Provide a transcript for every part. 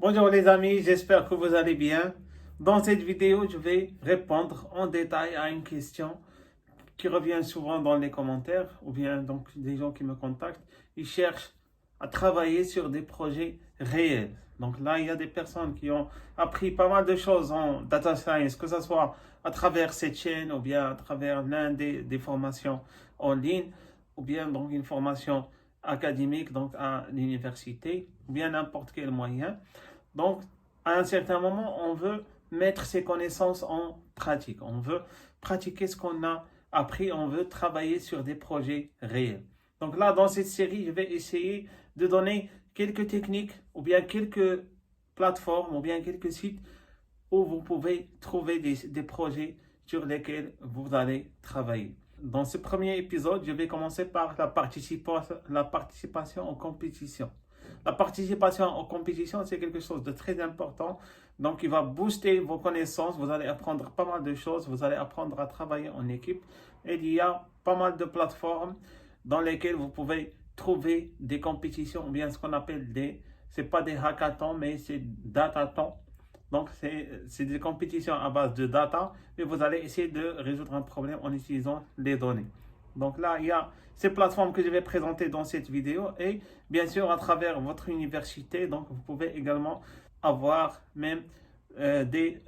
Bonjour les amis, j'espère que vous allez bien. Dans cette vidéo, je vais répondre en détail à une question qui revient souvent dans les commentaires ou bien donc des gens qui me contactent. Ils cherchent à travailler sur des projets réels. Donc là, il y a des personnes qui ont appris pas mal de choses en data science, que ce soit à travers cette chaîne ou bien à travers l'un des formations en ligne ou bien donc une formation académique donc à l'université ou bien n'importe quel moyen. Donc, à un certain moment, on veut mettre ses connaissances en pratique. On veut pratiquer ce qu'on a appris. On veut travailler sur des projets réels. Donc là, dans cette série, je vais essayer de donner quelques techniques ou bien quelques plateformes ou bien quelques sites où vous pouvez trouver des projets sur lesquels vous allez travailler. Dans ce premier épisode, je vais commencer par la participation en compétition. La participation en compétition, c'est quelque chose de très important. Donc, il va booster vos connaissances. Vous allez apprendre pas mal de choses. Vous allez apprendre à travailler en équipe. Et il y a pas mal de plateformes dans lesquelles vous pouvez trouver des compétitions, ou bien ce qu'on appelle c'est pas des hackathons, mais c'est datathons. Donc, c'est des compétitions à base de data, et vous allez essayer de résoudre un problème en utilisant les données. Donc là, il y a ces plateformes que je vais présenter dans cette vidéo et bien sûr à travers votre université. Donc, vous pouvez également avoir même des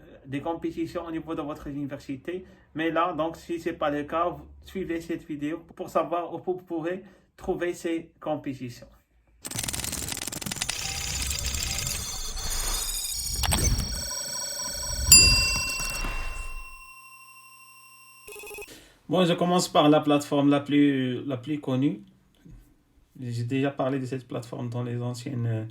compétitions au niveau de votre université. Mais là, donc, si ce n'est pas le cas, suivez cette vidéo pour savoir où vous pourrez trouver ces compétitions. Bon, je commence par la plateforme la plus connue. J'ai déjà parlé de cette plateforme dans les anciennes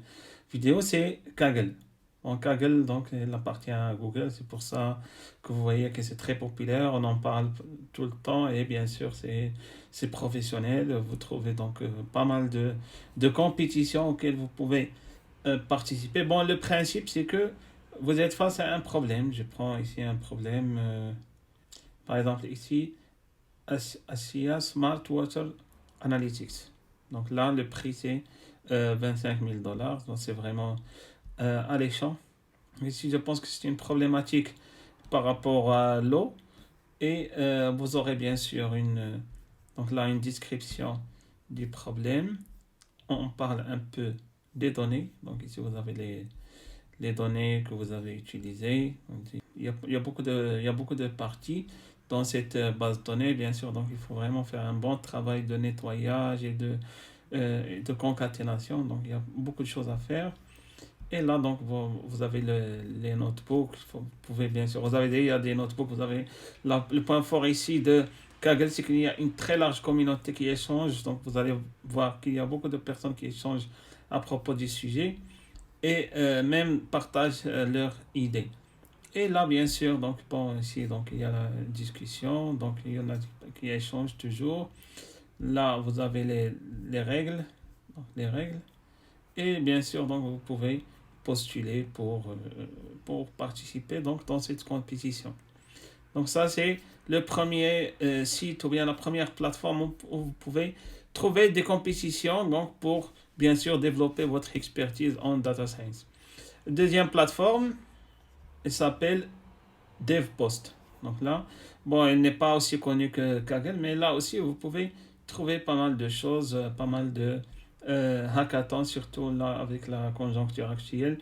vidéos, c'est Kaggle. Bon, Kaggle, donc, elle appartient à Google, c'est pour ça que vous voyez que c'est très populaire, on en parle tout le temps et bien sûr, c'est professionnel. Vous trouvez donc pas mal de compétitions auxquelles vous pouvez participer. Bon, le principe, c'est que vous êtes face à un problème. Je prends ici un problème, par exemple, ici, ASIA Smart Water Analytics. Donc là, le prix, c'est 25 000 dollars. Donc c'est vraiment alléchant. Ici, je pense que c'est une problématique par rapport à l'eau. Et vous aurez bien sûr donc là, une description du problème. On parle un peu des données. Donc ici, vous avez les données que vous avez utilisées. Il y a beaucoup de parties dans cette base de données, bien sûr. Donc, il faut vraiment faire un bon travail de nettoyage et de concaténation. Donc, il y a beaucoup de choses à faire. Et là, donc, vous avez les notebooks. Vous pouvez, bien sûr, vous avez déjà des notebooks. Vous avez le point fort ici de Kaggle, c'est qu'il y a une très large communauté qui échange. Donc, vous allez voir qu'il y a beaucoup de personnes qui échangent à propos du sujet et même partagent leurs idées. Et là, bien sûr, donc, bon, ici, donc, il y a la discussion, donc, il y en a qui échangent toujours. Là, vous avez les règles, donc, les règles. Et bien sûr, donc, vous pouvez postuler pour participer donc, dans cette compétition. Donc, ça, c'est le premier site ou bien la première plateforme où vous pouvez trouver des compétitions donc, pour, bien sûr, développer votre expertise en data science. Deuxième plateforme, elle s'appelle DevPost. Donc là, bon, elle n'est pas aussi connue que Kaggle, mais là aussi, vous pouvez trouver pas mal de choses, pas mal de hackathons, surtout là avec la conjoncture actuelle.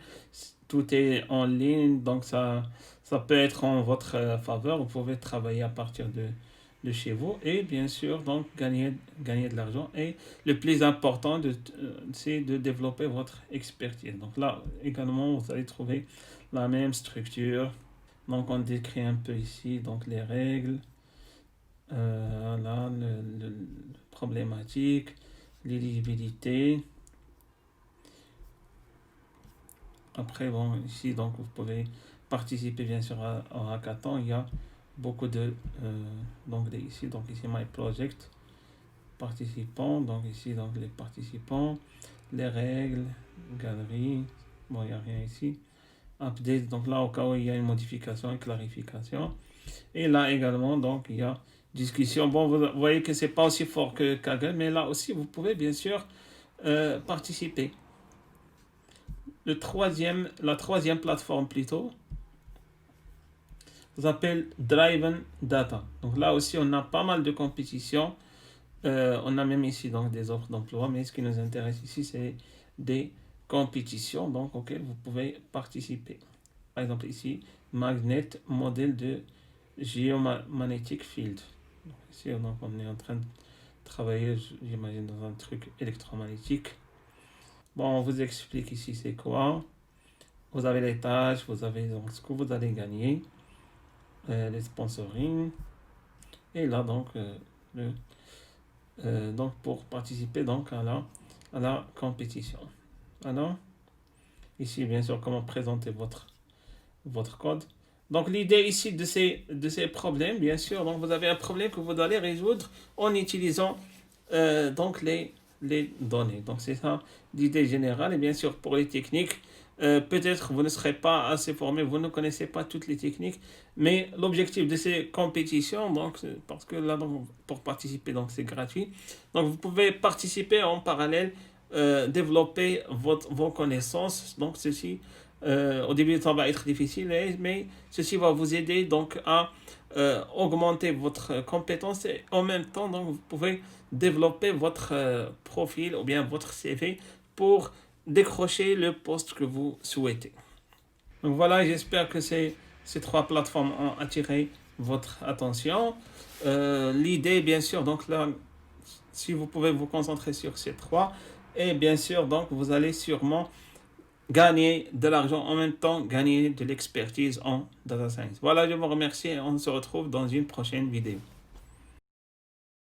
Tout est en ligne, donc ça peut être en votre faveur. Vous pouvez travailler à partir de chez vous et bien sûr, donc gagner de l'argent. Et le plus important, c'est de développer votre expertise. Donc là, également, vous allez trouver la même structure. Donc on décrit un peu ici donc les règles, là, le problématique, l'éligibilité. Après, bon, ici, donc vous pouvez participer bien sûr au hackathon. Il y a beaucoup ici, My Project, participants. Donc ici, donc les participants, les règles, galerie. Bon, il n'y a rien ici. Update, donc là, au cas où il y a une modification et clarification. Et là également, donc, il y a discussion. Bon, vous voyez que c'est pas aussi fort que Kaggle, mais là aussi, vous pouvez bien sûr participer. la troisième plateforme plutôt, s'appelle Driven Data. Donc là aussi, on a pas mal de compétition. On a même ici donc des offres d'emploi, mais ce qui nous intéresse ici, c'est des compétitions donc, auxquelles vous pouvez participer. Par exemple ici, Magnet, modèle de Geomagnetic Field. Donc, ici, donc, on est en train de travailler, j'imagine, dans un truc électromagnétique. Bon, on vous explique ici c'est quoi. Vous avez les tâches, vous avez donc ce que vous allez gagner, les sponsoring. Et là, donc, donc pour participer donc à la compétition. Alors, ici, bien sûr, comment présenter votre code. Donc, l'idée ici de ces problèmes, bien sûr, donc vous avez un problème que vous allez résoudre en utilisant donc les données. Donc, c'est ça l'idée générale. Et bien sûr, pour les techniques, peut-être vous ne serez pas assez formé, vous ne connaissez pas toutes les techniques, mais l'objectif de ces compétitions, donc, parce que là, donc, pour participer, donc c'est gratuit. Donc, vous pouvez participer en parallèle, développer vos connaissances. Donc, ceci, au début, ça va être difficile, mais ceci va vous aider donc à augmenter votre compétence et en même temps, donc, vous pouvez développer votre profil ou bien votre CV pour décrocher le poste que vous souhaitez. Donc voilà, j'espère que ces trois plateformes ont attiré votre attention. L'idée, bien sûr, donc là, si vous pouvez vous concentrer sur ces trois, et bien sûr, donc vous allez sûrement gagner de l'argent en même temps, gagner de l'expertise en data science. Voilà, je vous remercie et on se retrouve dans une prochaine vidéo.